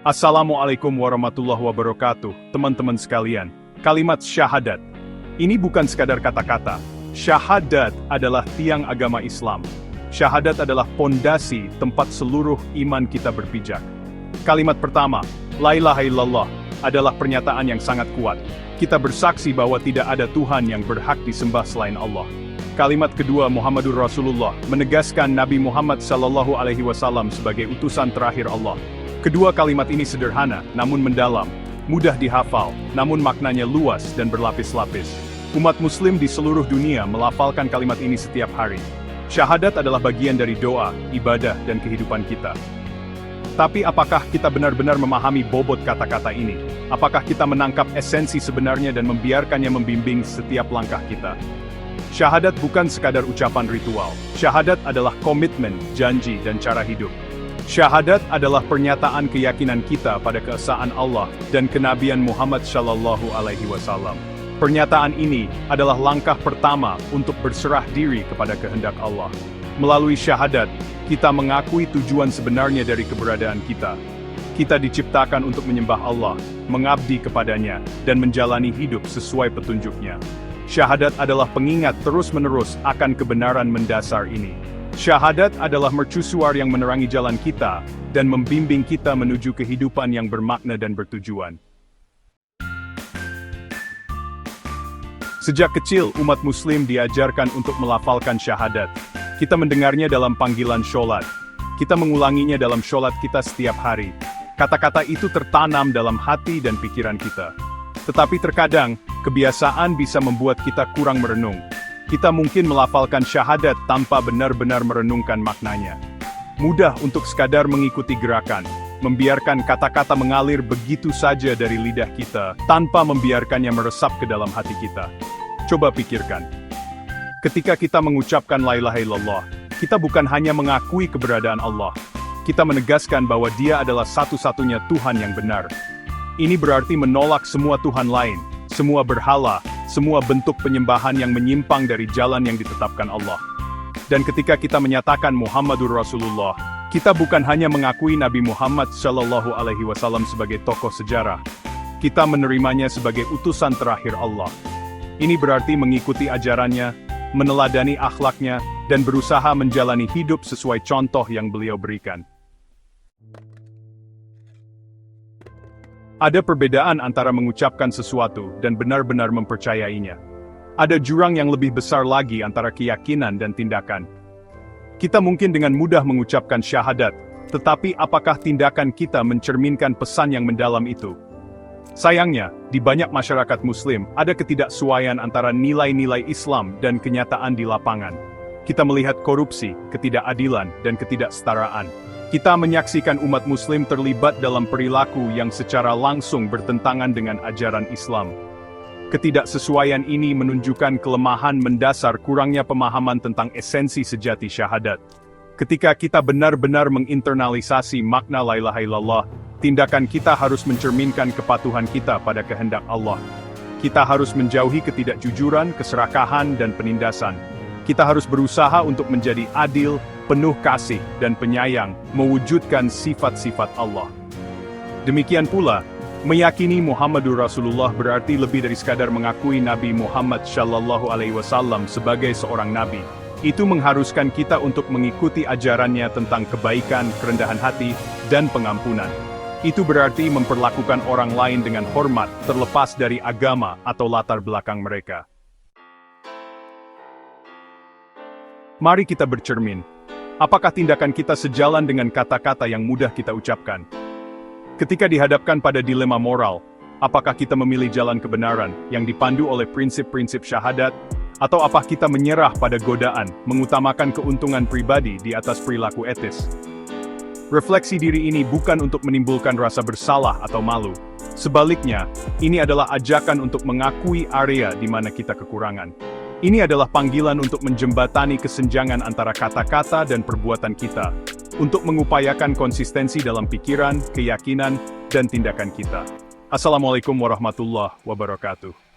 Assalamualaikum warahmatullahi wabarakatuh, teman-teman sekalian. Kalimat syahadat. Ini bukan sekadar kata-kata. Syahadat adalah tiang agama Islam. Syahadat adalah pondasi tempat seluruh iman kita berpijak. Kalimat pertama, la ilaha illallah, adalah pernyataan yang sangat kuat. Kita bersaksi bahwa tidak ada Tuhan yang berhak disembah selain Allah. Kalimat kedua, Muhammadur Rasulullah, menegaskan Nabi Muhammad SAW sebagai utusan terakhir Allah. Kedua kalimat ini sederhana, namun mendalam, mudah dihafal, namun maknanya luas dan berlapis-lapis. Umat Muslim di seluruh dunia melafalkan kalimat ini setiap hari. Syahadat adalah bagian dari doa, ibadah, dan kehidupan kita. Tapi apakah kita benar-benar memahami bobot kata-kata ini? Apakah kita menangkap esensi sebenarnya dan membiarkannya membimbing setiap langkah kita? Syahadat bukan sekadar ucapan ritual. Syahadat adalah komitmen, janji, dan cara hidup. Syahadat adalah pernyataan keyakinan kita pada keesaan Allah dan kenabian Muhammad SAW. Pernyataan ini adalah langkah pertama untuk berserah diri kepada kehendak Allah. Melalui syahadat, kita mengakui tujuan sebenarnya dari keberadaan kita. Kita diciptakan untuk menyembah Allah, mengabdi kepadanya, dan menjalani hidup sesuai petunjuknya. Syahadat adalah pengingat terus-menerus akan kebenaran mendasar ini. Syahadat adalah mercusuar yang menerangi jalan kita dan membimbing kita menuju kehidupan yang bermakna dan bertujuan. Sejak kecil, umat Muslim diajarkan untuk melafalkan syahadat. Kita mendengarnya dalam panggilan sholat. Kita mengulanginya dalam sholat kita setiap hari. Kata-kata itu tertanam dalam hati dan pikiran kita. Tetapi terkadang, kebiasaan bisa membuat kita kurang merenung. Kita mungkin melafalkan syahadat tanpa benar-benar merenungkan maknanya. Mudah untuk sekadar mengikuti gerakan, membiarkan kata-kata mengalir begitu saja dari lidah kita, tanpa membiarkannya meresap ke dalam hati kita. Coba pikirkan. Ketika kita mengucapkan la ilaha illallah, kita bukan hanya mengakui keberadaan Allah. Kita menegaskan bahwa Dia adalah satu-satunya Tuhan yang benar. Ini berarti menolak semua Tuhan lain, semua berhala, semua bentuk penyembahan yang menyimpang dari jalan yang ditetapkan Allah. Dan ketika kita menyatakan Muhammadur Rasulullah, kita bukan hanya mengakui Nabi Muhammad SAW sebagai tokoh sejarah. Kita menerimanya sebagai utusan terakhir Allah. Ini berarti mengikuti ajarannya, meneladani akhlaknya, dan berusaha menjalani hidup sesuai contoh yang beliau berikan. Ada perbedaan antara mengucapkan sesuatu dan benar-benar mempercayainya. Ada jurang yang lebih besar lagi antara keyakinan dan tindakan. Kita mungkin dengan mudah mengucapkan syahadat, tetapi apakah tindakan kita mencerminkan pesan yang mendalam itu? Sayangnya, di banyak masyarakat Muslim, ada ketidaksesuaian antara nilai-nilai Islam dan kenyataan di lapangan. Kita melihat korupsi, ketidakadilan, dan ketidaksetaraan. Kita menyaksikan umat Muslim terlibat dalam perilaku yang secara langsung bertentangan dengan ajaran Islam. Ketidaksesuaian ini menunjukkan kelemahan mendasar kurangnya pemahaman tentang esensi sejati syahadat. Ketika kita benar-benar menginternalisasi makna la ilaha illallah, tindakan kita harus mencerminkan kepatuhan kita pada kehendak Allah. Kita harus menjauhi ketidakjujuran, keserakahan, dan penindasan. Kita harus berusaha untuk menjadi adil, penuh kasih, dan penyayang, mewujudkan sifat-sifat Allah. Demikian pula, meyakini Muhammadur Rasulullah berarti lebih dari sekadar mengakui Nabi Muhammad SAW sebagai seorang nabi. Itu mengharuskan kita untuk mengikuti ajarannya tentang kebaikan, kerendahan hati, dan pengampunan. Itu berarti memperlakukan orang lain dengan hormat, terlepas dari agama atau latar belakang mereka. Mari kita bercermin. Apakah tindakan kita sejalan dengan kata-kata yang mudah kita ucapkan? Ketika dihadapkan pada dilema moral, apakah kita memilih jalan kebenaran yang dipandu oleh prinsip-prinsip syahadat, atau apakah kita menyerah pada godaan, mengutamakan keuntungan pribadi di atas perilaku etis? Refleksi diri ini bukan untuk menimbulkan rasa bersalah atau malu. Sebaliknya, ini adalah ajakan untuk mengakui area di mana kita kekurangan. Ini adalah panggilan untuk menjembatani kesenjangan antara kata-kata dan perbuatan kita, untuk mengupayakan konsistensi dalam pikiran, keyakinan, dan tindakan kita. Assalamualaikum warahmatullahi wabarakatuh.